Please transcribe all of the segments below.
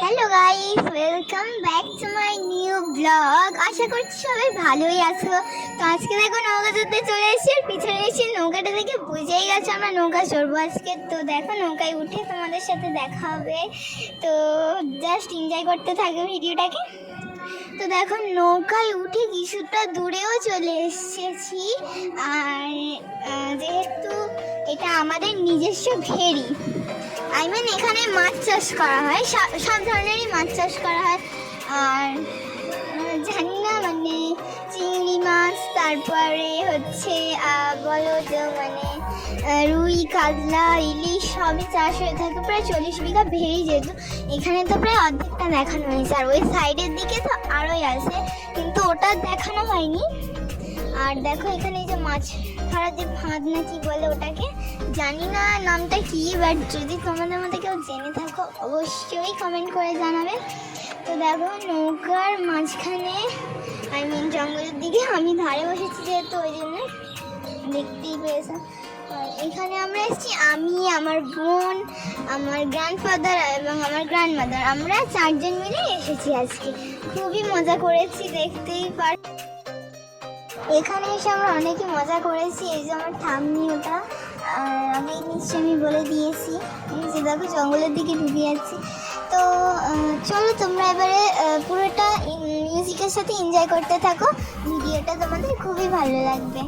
Hello guys, welcome back to my new blog. আশা করছি সবাই ভালোই আছো। তো আজকে দেখো নৌকা চড়তে চলে এসেছি, আর পিছনে এসে নৌকাটা দেখে বুঝেই গেছো আমরা নৌকা চড়বো আজকে। তো দেখো নৌকায় উঠে তোমাদের সাথে দেখা হবে, তো জাস্ট এনজয় করতে থাকবে ভিডিওটাকে। তো দেখো নৌকায় উঠে কিছুটা দূরেও চলে এসেছি, আর যেহেতু এটা আমাদের নিজস্ব ভেরি, এখানে মাছ চাষ করা হয়, সব ধরনেরই মাছ চাষ করা হয়। আর জানি না চিংড়ি মাছ, তারপরে হচ্ছে বলো যে রুই, কাতলা, ইলিশ সবই চাষ হয়ে থাকে। প্রায় 40 বিঘা ভেরি, যেহেতু এখানে তো প্রায় অর্ধেকটা দেখানো হয়েছে, আর ওই সাইডের দিকে তো আরোই আছে, কিন্তু ওটা দেখানো হয়নি। আর দেখো এখানে এই যে মাছ ধরার যে ফাঁদ না কি বলে ওটাকে, জানি না নামটা কি, বাট যদি তোমাদের মধ্যে কেউ জেনে থাকো অবশ্যই কমেন্ট করে জানাবে। তো দেখো নৌকার মাঝখানে জঙ্গলের দিকে আমি ধারে বসেছি, যেহেতু ওই জন্য দেখতেই পেয়েছো। এখানে আমরা এসেছি আমি, আমার বোন, আমার গ্র্যান্ডফাদার এবং আমার গ্র্যান্ডমাদার, আমরা 4 জন মিলে এসেছি আজকে। খুবই মজা করেছি, দেখতেই পার। এখানে এসে আমরা অনেকই মজা করেছি। এই যে আমার ঠাম্মি, ওটা আমি নিশ্চয়ই আমি বলে দিয়েছি। এই যে দেখো জঙ্গলের দিকে ঢুকে যাচ্ছি। তো চলো তোমরা এবারে পুরোটা মিউজিকের সাথে এনজয় করতে থাকো, ভিডিওটা তোমাদের খুবই ভালো লাগবে।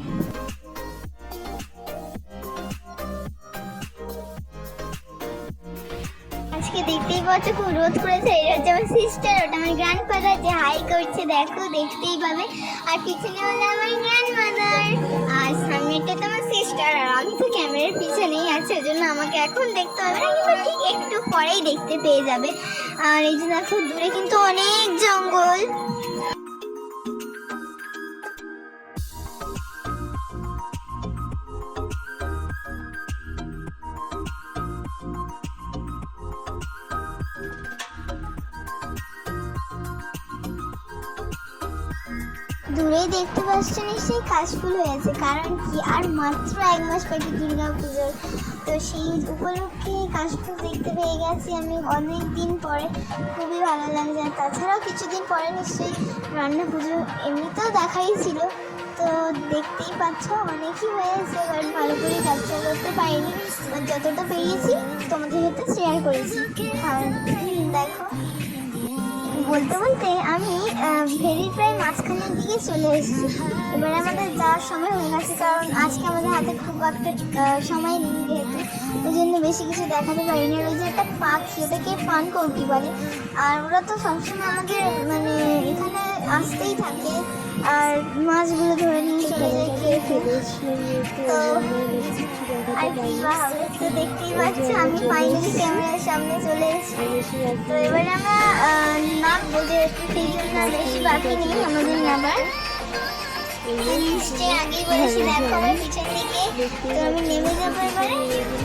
আজকে দেখতেই পাচ্ছ খুব রোদ করেছে। এটা হচ্ছে আমার সিস্টার, ওটা আমার গ্র্যান্ডফাদার যে হাই করছে, দেখো দেখতেই পাবে। আর পিছনে হলো আমার গ্র্যান্ডমাদার, আর সামনেটা তো আমার সিস্টার। আর আমি তো ক্যামেরার পিছনেই আছি, ওই জন্য আমাকে এখন দেখতে হবে না, কিন্তু ঠিক একটু পরেই দেখতে পেয়ে যাবে। আর এই যে দেখো দূরে কিন্তু অনেক জঙ্গল। দূরেই দেখতে পাচ্ছ নিশ্চয়ই কাশফুল হয়েছে, কারণ কি আর মাত্র 1 মাস বাকি দুর্গা পুজোর। তো সেই উপলক্ষে কাশফুল দেখতে পেয়ে গেছি আমি অনেক দিন পরে, খুবই ভালো লাগছে। আর তাছাড়াও কিছুদিন পরে নিশ্চয়ই রান্না পুজো এমনিতেও দেখাই ছিল, তো দেখতেই পাচ্ছ অনেকই হয়েছে, বাট ভালো করে ক্যাপচার করতে পারিনি। যতটা পেরিয়েছি তোমাদের সাথে শেয়ার করেছি। আর দেখো বলতে বলতে আমি ভেরির প্রায় মাঝখানের দিকে চলে এসেছি। এবার আমাদের যাওয়ার সময় হয়ে গেছে, কারণ আজকে আমাদের হাতে খুব একটা সময় নেই, যেহেতু ওই জন্য বেশি কিছু দেখাতে পারিনি। ওই যে একটা পাখি, ওটাকে পান কৌটি বলে, আর ওরা তো সবসময় আমাদের এখানে আসতেই থাকে, আর মাছগুলো ধরে নিয়ে চলে যায় খেয়ে ফেলে। তো আর কি বা হবে, তো দেখতেই পাচ্ছ আমি ফাইনালি ক্যামেরার সামনে চলে এসেছি। তো এবারে আমরা নামবো, যেহেতু সেই জন্য বেশি বাকি নেই আমাদের নামার। নিশ্চয়ই আগেই বলেছি, দেখো আমার পিছন দিকে। তো আমি নেমে যাবো এবারে,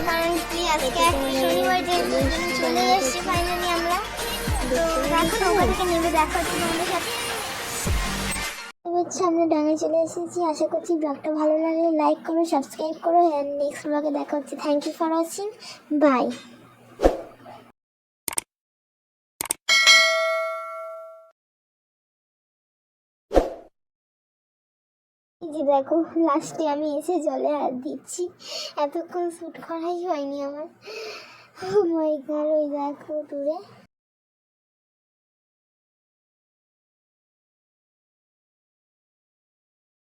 কারণ কি আজকে একটা শনিবার, যেহেতু চলে এসেছি ফাইনালি আমরা। তো দেখো নৌকা থেকে নেমে দেখা হচ্ছে তোমাদের সাথে। আমরা ডাঙায় চলে এসেছি। আশা করছি ব্লগটা ভালো লাগলে লাইক করো, সাবস্ক্রাইব করো, অ্যান্ড নেক্সট ব্লগে দেখা হচ্ছে। Thank you for watching, bye. এই যে দেখো লাস্টে আমি এসে জলে হাত দিচ্ছি, এতক্ষণ শ্যুট করাই হয়নি আমার। ও মাই গড, ওই দেখো দূরে